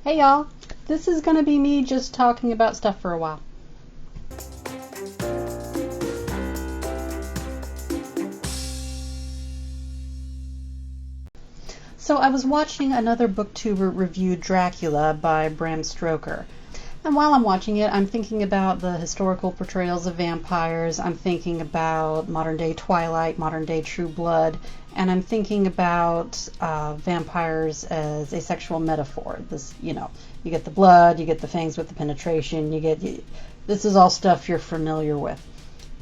Hey y'all, this is going to be me just talking about stuff for a while. So I was watching another booktuber review Dracula by Bram Stoker. And while I'm watching it, I'm thinking about the historical portrayals of vampires. I'm thinking about modern day Twilight, modern day True Blood, and I'm thinking about vampires as a sexual metaphor. This, you get the blood, you get the fangs with the penetration, this is all stuff you're familiar with.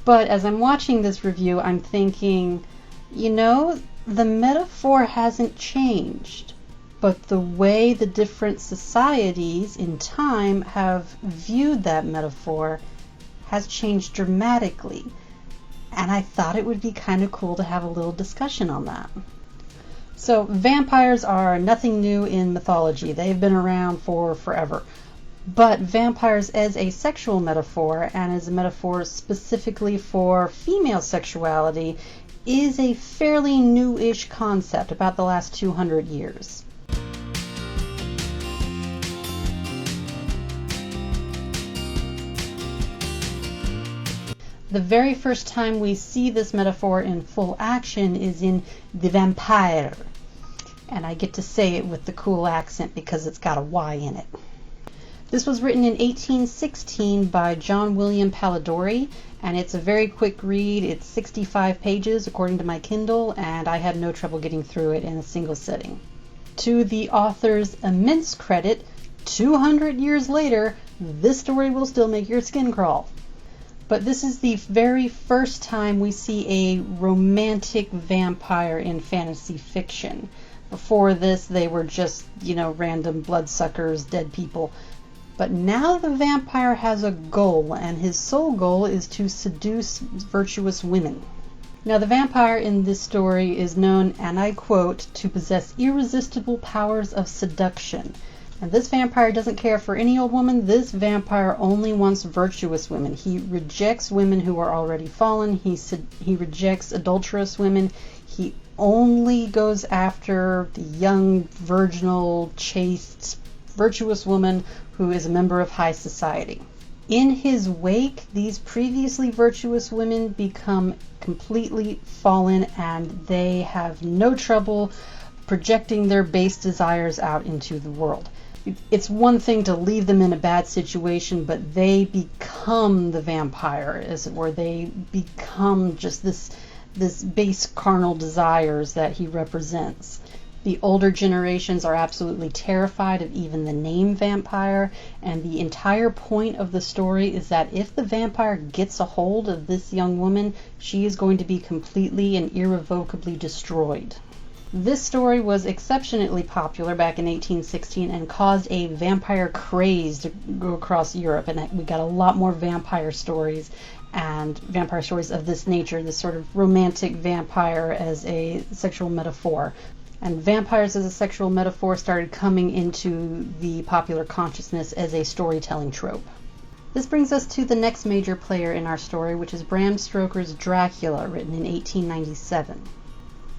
But as I'm watching this review, I'm thinking, the metaphor hasn't changed. But the way the different societies in time have viewed that metaphor has changed dramatically. And I thought it would be kind of cool to have a little discussion on that. So vampires are nothing new in mythology. They've been around for forever. But vampires as a sexual metaphor, and as a metaphor specifically for female sexuality, is a fairly new-ish concept about the last 200 years. The very first time we see this metaphor in full action is in the Vampyre. And I get to say it with the cool accent because it's got a Y in it. This was written in 1816 by John William Palidori, and it's a very quick read. It's 65 pages according to my Kindle, and I had no trouble getting through it in a single sitting. To the author's immense credit, 200 years later, this story will still make your skin crawl. But this is the very first time we see a romantic vampire in fantasy fiction. Before this, they were just, random bloodsuckers, dead people. But now the vampire has a goal, and his sole goal is to seduce virtuous women. Now, the vampire in this story is known, and I quote, to possess irresistible powers of seduction. And this vampire doesn't care for any old woman. This vampire only wants virtuous women. He rejects women who are already fallen. He rejects adulterous women. He only goes after the young, virginal, chaste, virtuous woman who is a member of high society. In his wake, these previously virtuous women become completely fallen, and they have no trouble projecting their base desires out into the world. It's one thing to leave them in a bad situation, but they become the vampire, as it were. They become just this base carnal desires that he represents. The older generations are absolutely terrified of even the name vampire, and the entire point of the story is that if the vampire gets a hold of this young woman, she is going to be completely and irrevocably destroyed. This story was exceptionally popular back in 1816 and caused a vampire craze to go across Europe, and we got a lot more vampire stories and vampire stories of this nature, this sort of romantic vampire as a sexual metaphor. And vampires as a sexual metaphor started coming into the popular consciousness as a storytelling trope. This brings us to the next major player in our story, which is Bram Stoker's Dracula, written in 1897.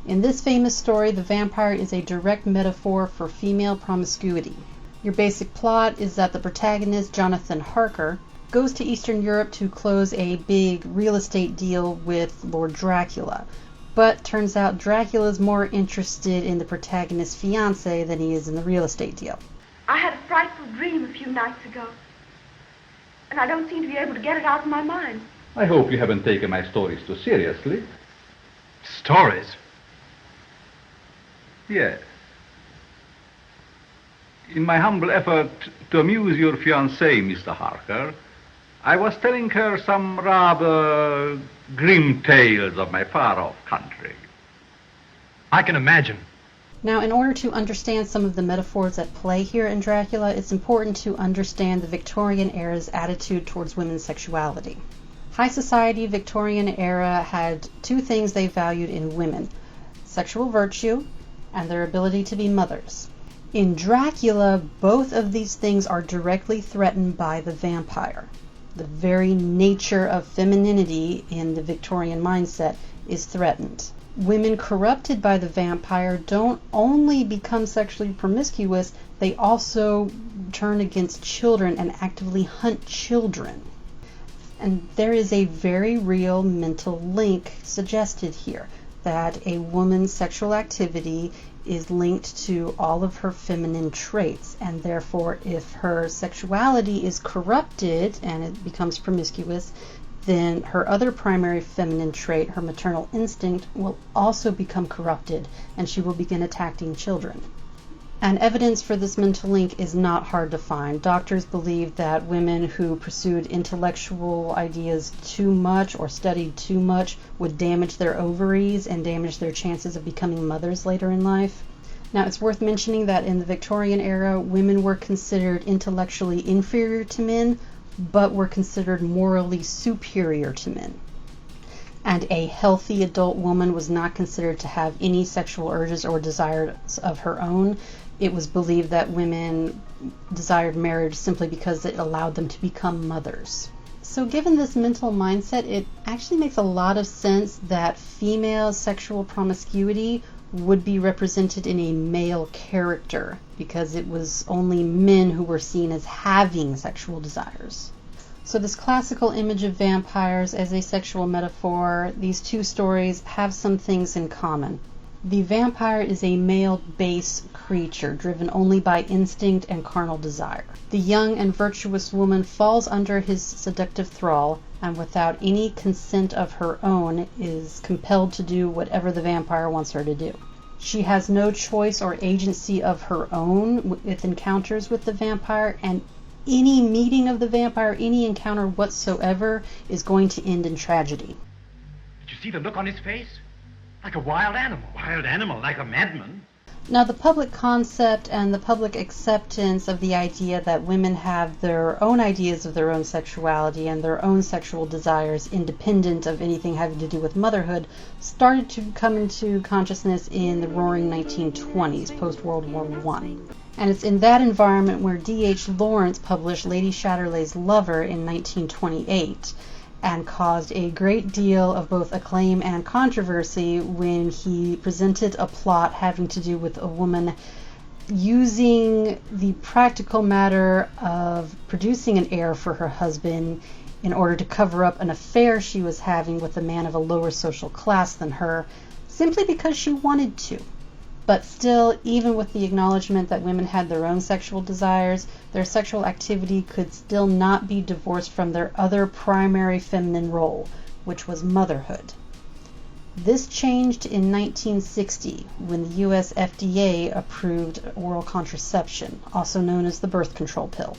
In this famous story, the vampire is a direct metaphor for female promiscuity. Your basic plot is that the protagonist, Jonathan Harker, goes to Eastern Europe to close a big real estate deal with Lord Dracula. But turns out Dracula's more interested in the protagonist's fiancé than he is in the real estate deal. I had a frightful dream a few nights ago, and I don't seem to be able to get it out of my mind. I hope you haven't taken my stories too seriously. Stories? Yes. In my humble effort to amuse your fiancée, Mr. Harker, I was telling her some rather grim tales of my far-off country. I can imagine. Now, in order to understand some of the metaphors at play here in Dracula, it's important to understand the Victorian era's attitude towards women's sexuality. High society Victorian era had two things they valued in women: sexual virtue and their ability to be mothers. In Dracula, both of these things are directly threatened by the vampire. The very nature of femininity in the Victorian mindset is threatened. Women corrupted by the vampire don't only become sexually promiscuous, They also turn against children and actively hunt children. And there is a very real mental link suggested here, that a woman's sexual activity is linked to all of her feminine traits, and therefore if her sexuality is corrupted and it becomes promiscuous, then her other primary feminine trait, her maternal instinct, will also become corrupted, and she will begin attacking children. And evidence for this mental link is not hard to find. Doctors believe that women who pursued intellectual ideas too much or studied too much would damage their ovaries and damage their chances of becoming mothers later in life. Now, it's worth mentioning that in the Victorian era, women were considered intellectually inferior to men, but were considered morally superior to men. And a healthy adult woman was not considered to have any sexual urges or desires of her own. It was believed that women desired marriage simply because it allowed them to become mothers. So given this mental mindset, it actually makes a lot of sense that female sexual promiscuity would be represented in a male character, because it was only men who were seen as having sexual desires. So this classical image of vampires as a sexual metaphor, these two stories have some things in common. The vampire is a male base creature driven only by instinct and carnal desire. The young and virtuous woman falls under his seductive thrall, and without any consent of her own is compelled to do whatever the vampire wants her to do. She has no choice or agency of her own with encounters with the vampire, and any meeting of the vampire, any encounter whatsoever, is going to end in tragedy. Did you see the look on his face? Like a wild animal. Wild animal, like a madman. Now, the public concept and the public acceptance of the idea that women have their own ideas of their own sexuality and their own sexual desires independent of anything having to do with motherhood started to come into consciousness in the roaring 1920s, post-World War I. And it's in that environment where D.H. Lawrence published Lady Chatterley's Lover in 1928 and caused a great deal of both acclaim and controversy when he presented a plot having to do with a woman using the practical matter of producing an heir for her husband in order to cover up an affair she was having with a man of a lower social class than her, simply because she wanted to. But still, even with the acknowledgement that women had their own sexual desires, their sexual activity could still not be divorced from their other primary feminine role, which was motherhood. This changed in 1960 when the US FDA approved oral contraception, also known as the birth control pill.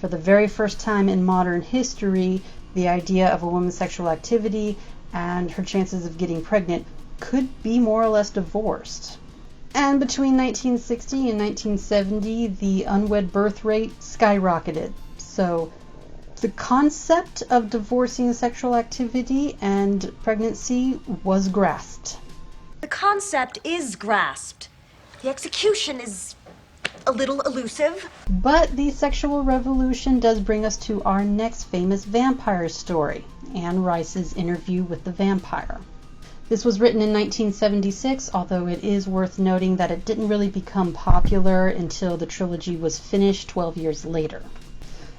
For the very first time in modern history, the idea of a woman's sexual activity and her chances of getting pregnant could be more or less divorced. And between 1960 and 1970, the unwed birth rate skyrocketed. So the concept of divorcing sexual activity and pregnancy was grasped. The concept is grasped. The execution is a little elusive. But the sexual revolution does bring us to our next famous vampire story, Anne Rice's Interview with the Vampire. This was written in 1976, although it is worth noting that it didn't really become popular until the trilogy was finished 12 years later.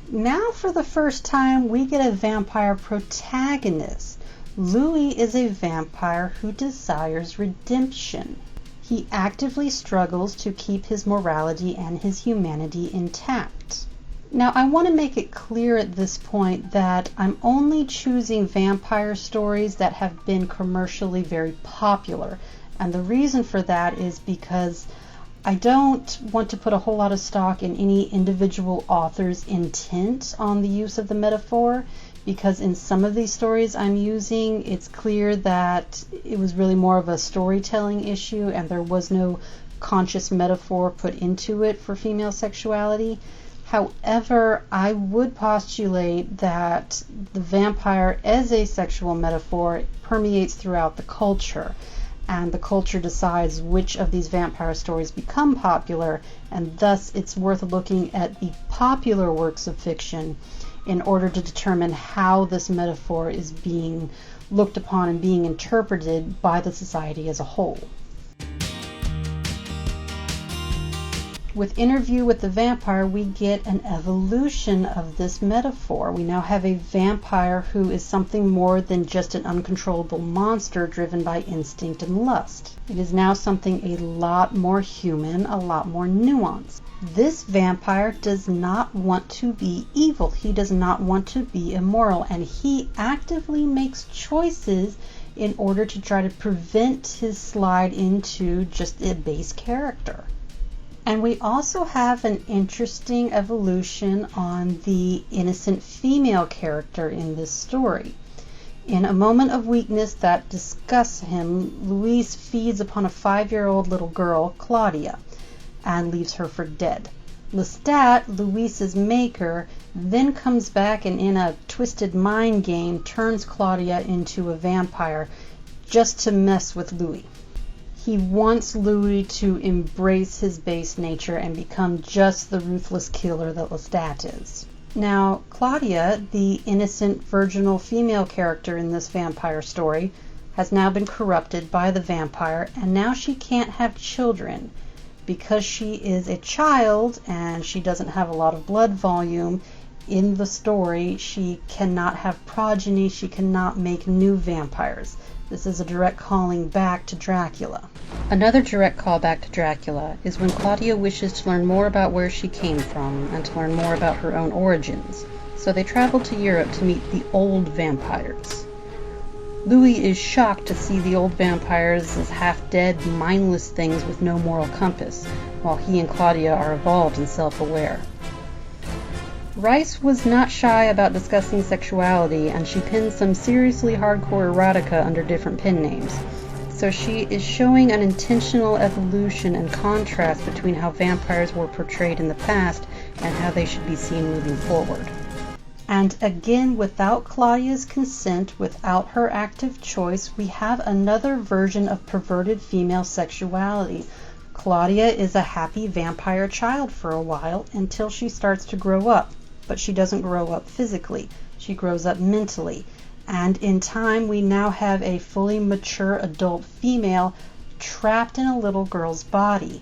Now, for the first time, we get a vampire protagonist. Louis is a vampire who desires redemption. He actively struggles to keep his morality and his humanity intact. Now, I want to make it clear at this point that I'm only choosing vampire stories that have been commercially very popular. And the reason for that is because I don't want to put a whole lot of stock in any individual author's intent on the use of the metaphor, because in some of these stories I'm using, it's clear that it was really more of a storytelling issue and there was no conscious metaphor put into it for female sexuality. However, I would postulate that the vampire as a sexual metaphor permeates throughout the culture, and the culture decides which of these vampire stories become popular, and thus it's worth looking at the popular works of fiction in order to determine how this metaphor is being looked upon and being interpreted by the society as a whole. With Interview with the Vampire, we get an evolution of this metaphor. We now have a vampire who is something more than just an uncontrollable monster driven by instinct and lust. It is now something a lot more human, a lot more nuanced. This vampire does not want to be evil. He does not want to be immoral, and he actively makes choices in order to try to prevent his slide into just a base character. And we also have an interesting evolution on the innocent female character in this story. In a moment of weakness that disgusts him, Louise feeds upon a 5-year-old little girl, Claudia, and leaves her for dead. Lestat, Louise's maker, then comes back and in a twisted mind game turns Claudia into a vampire just to mess with Louis. He wants Louis to embrace his base nature and become just the ruthless killer that Lestat is. Now, Claudia, the innocent virginal female character in this vampire story, has now been corrupted by the vampire, and now she can't have children. Because she is a child and she doesn't have a lot of blood volume in the story, she cannot have progeny, she cannot make new vampires. This is a direct calling back to Dracula. Another direct callback to Dracula is when Claudia wishes to learn more about where she came from and to learn more about her own origins. So they travel to Europe to meet the old vampires. Louis is shocked to see the old vampires as half-dead, mindless things with no moral compass, while he and Claudia are evolved and self-aware. Rice was not shy about discussing sexuality, and she pinned some seriously hardcore erotica under different pen names. So she is showing an intentional evolution and contrast between how vampires were portrayed in the past and how they should be seen moving forward. And again, without Claudia's consent, without her active choice, we have another version of perverted female sexuality. Claudia is a happy vampire child for a while until she starts to grow up. But she doesn't grow up physically. She grows up mentally. And in time, we now have a fully mature adult female trapped in a little girl's body.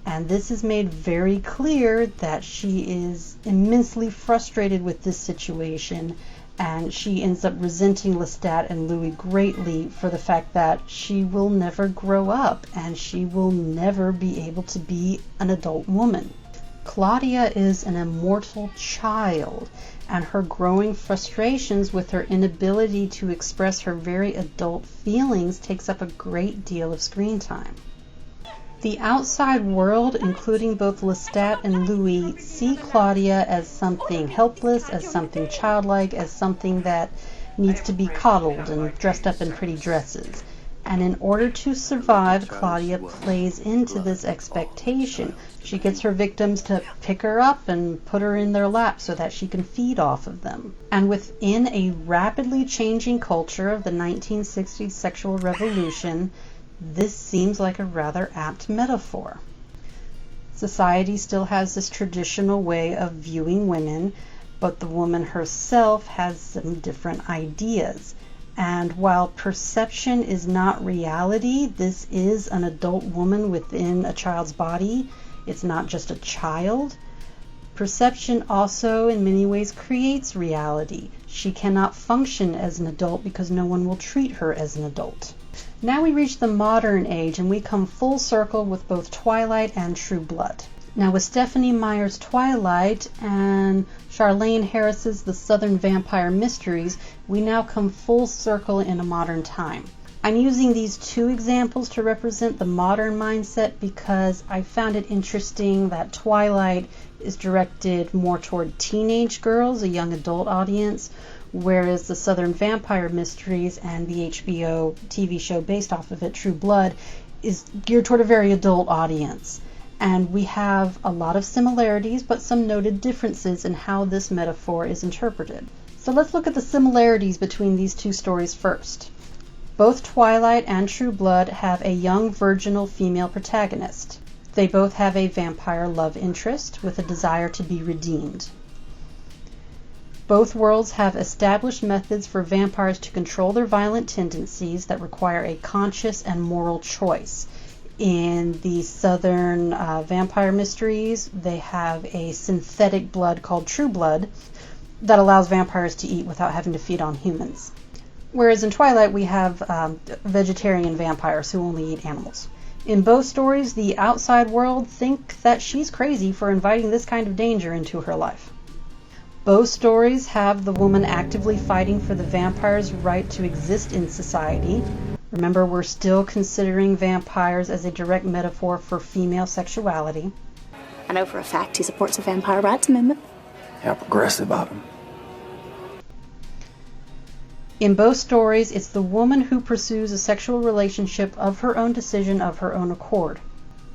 And this is made very clear that she is immensely frustrated with this situation, and she ends up resenting Lestat and Louis greatly for the fact that she will never grow up and she will never be able to be an adult woman. Claudia is an immortal child, and her growing frustrations with her inability to express her very adult feelings takes up a great deal of screen time. The outside world, including both Lestat and Louis, see Claudia as something helpless, as something childlike, as something that needs to be coddled and dressed up in pretty dresses. And in order to survive, Claudia plays into this expectation. She gets her victims to pick her up and put her in their lap so that she can feed off of them. And within a rapidly changing culture of the 1960s sexual revolution, this seems like a rather apt metaphor. Society still has this traditional way of viewing women, but the woman herself has some different ideas. And while perception is not reality, this is an adult woman within a child's body. It's not just a child. Perception also in many ways creates reality. She cannot function as an adult because no one will treat her as an adult. Now we reach the modern age and we come full circle with both Twilight and True Blood. Now with Stephenie Meyer's Twilight and Charlaine Harris's The Southern Vampire Mysteries, we now come full circle in a modern time. I'm using these two examples to represent the modern mindset because I found it interesting that Twilight is directed more toward teenage girls, a young adult audience, whereas The Southern Vampire Mysteries and the HBO TV show based off of it, True Blood, is geared toward a very adult audience. And we have a lot of similarities, but some noted differences in how this metaphor is interpreted. So let's look at the similarities between these two stories first. Both Twilight and True Blood have a young virginal female protagonist. They both have a vampire love interest with a desire to be redeemed. Both worlds have established methods for vampires to control their violent tendencies that require a conscious and moral choice. In the Southern Vampire Mysteries, they have a synthetic blood called True Blood that allows vampires to eat without having to feed on humans. Whereas in Twilight, we have vegetarian vampires who only eat animals. In both stories, the outside world think that she's crazy for inviting this kind of danger into her life. Both stories have the woman actively fighting for the vampire's right to exist in society. Remember, we're still considering vampires as a direct metaphor for female sexuality. I know for a fact he supports the Vampire Rights Amendment. How progressive of him. In both stories, it's the woman who pursues a sexual relationship of her own decision, of her own accord.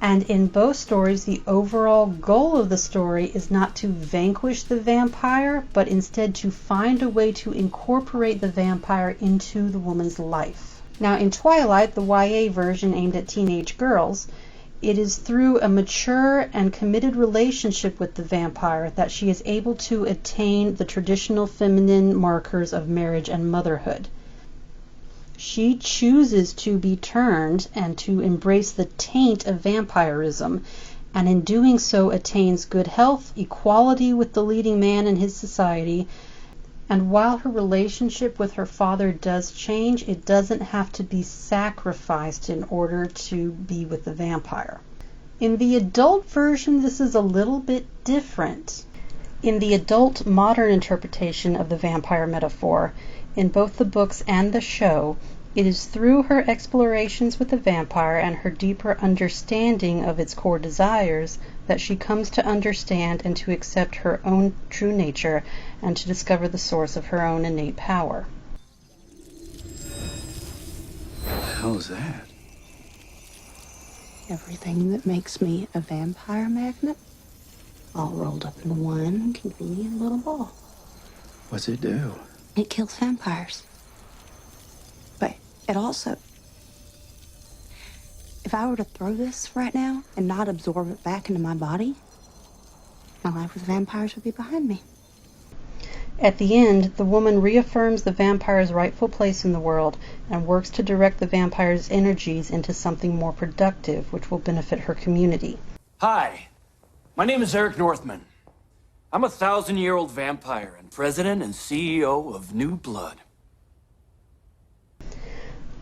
And in both stories, the overall goal of the story is not to vanquish the vampire, but instead to find a way to incorporate the vampire into the woman's life. Now, in Twilight, the YA version aimed at teenage girls, it is through a mature and committed relationship with the vampire that she is able to attain the traditional feminine markers of marriage and motherhood. She chooses to be turned and to embrace the taint of vampirism, and in doing so attains good health, equality with the leading man in his society. And while her relationship with her father does change, it doesn't have to be sacrificed in order to be with the vampire. In the adult version, this is a little bit different. In the adult modern interpretation of the vampire metaphor, in both the books and the show, it is through her explorations with the vampire and her deeper understanding of its core desires that she comes to understand and to accept her own true nature and to discover the source of her own innate power. What the hell is that? Everything that makes me a vampire magnet, all rolled up in one convenient little ball. What's it do? It kills vampires. But it also... If I were to throw this right now and not absorb it back into my body, my life with vampires would be behind me. At the end, the woman reaffirms the vampire's rightful place in the world and works to direct the vampire's energies into something more productive, which will benefit her community. Hi, my name is Eric Northman. I'm a 1,000-year-old vampire and president and CEO of New Blood.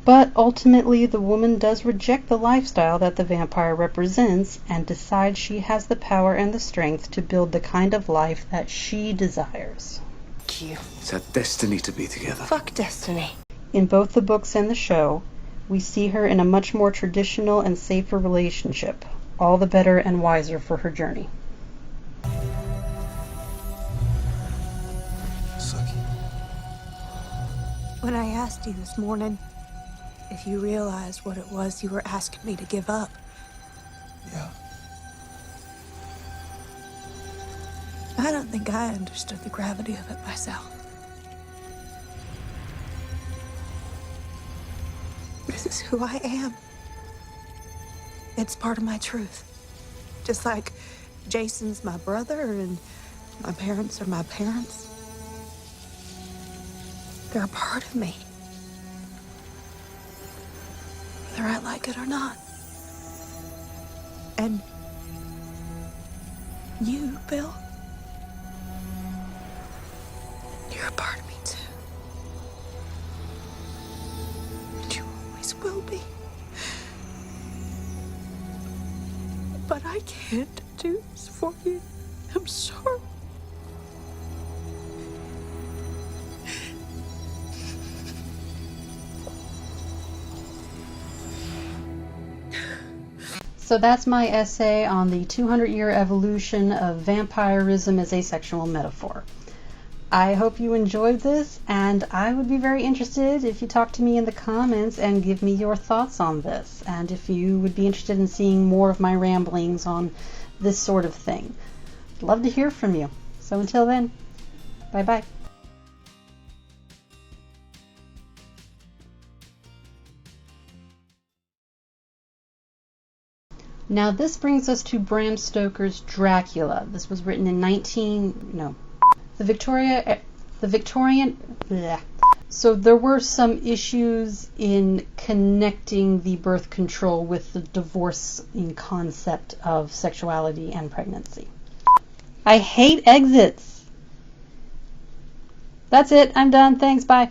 But ultimately, the woman does reject the lifestyle that the vampire represents and decides she has the power and the strength to build the kind of life that she desires. Cute. It's our destiny to be together. Fuck destiny. In both the books and the show, we see her in a much more traditional and safer relationship, all the better and wiser for her journey. Sucky. When I asked you this morning if you realized what it was you were asking me to give up, Yeah. I don't think I understood the gravity of it myself. This is who I am. It's part of my truth. Just like Jason's my brother and my parents are my parents. They're a part of me. Whether I like it or not. And you, Bill, you're a part of me too. And you always will be. But I can't do this for you. I'm sorry. So that's my essay on the 200-year evolution of vampirism as a sexual metaphor. I hope you enjoyed this, and I would be very interested if you talk to me in the comments and give me your thoughts on this, and if you would be interested in seeing more of my ramblings on this sort of thing. I'd love to hear from you. So until then, bye-bye. Now this brings us to Bram Stoker's Dracula. This was written in the So there were some issues in connecting the birth control with the divorcing concept of sexuality and pregnancy. I hate exits. That's it. I'm done. Thanks. Bye.